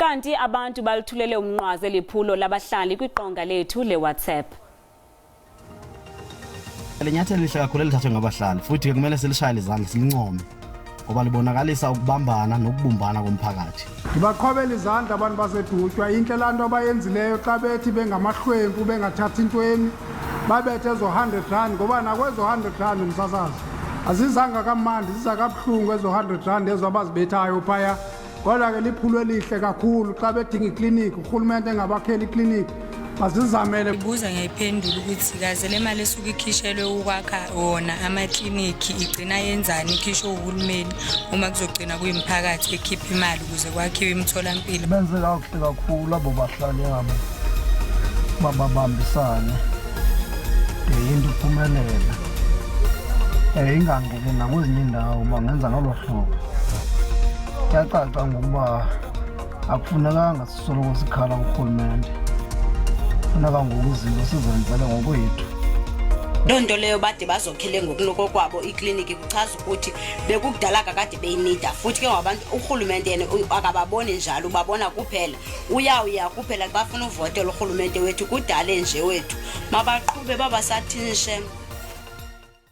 kanti abantu baluthulele umnqwazi eliphulo labahlali kwiqonga lethu leWhatsApp. Lenyathelo lihle kakhulu elithathwe ngabahlali futhi ke kumele silishayele izandla silincome ngoba libonakalisa ukubambana nokubumbana komphakathi. Ngibaqhobela izandla abantu baseDutywa inhle lanto abayenzileyo xa bethi bengamahlwempu bengathathi intweni babethe ezo 100 rand ngoba nakwezo 100 rand umsasazi azizanga kamandi ziza kabuhlungu ezo 100 rand ezo abazibethayo phaya. Kodwa ke liphulo elihle kakhulu xa bedinga ikliniki urhulumente engabakhela ikliniki bazizamele. Ibuza ngiyiphendula ukuthi kaze le mali esuka ikhishelwe ukwakha wona amakliniki igcina yenzani ikhishwe uhulumeni uma kuzogcina kuyimphakathi ekhipha imali ukuze kwakhiwe imitholampilo. Benze kahle kakhulu abo bahlali abo babambisane into iphumelela. Ingangeke nakwezinye indawo bangenza ngalo hlobo. Kuyacaca ngokuba akufunekanga sisoloko sikhala urhulumente. Funeka ngokuzinto sizenzele ngokwethu. Lonto leyo bade bazokhele ngokunoko kwabo ikliniki kuchaza ukuthi bekukudala kakade beyinida futhi ke ngabantu urhulumente yena akababoni njalo ubabona kuphela uya kuphela xa bafuna uvotela urhulumente wethu kudale nje wethu mabaqhube babasathinishe.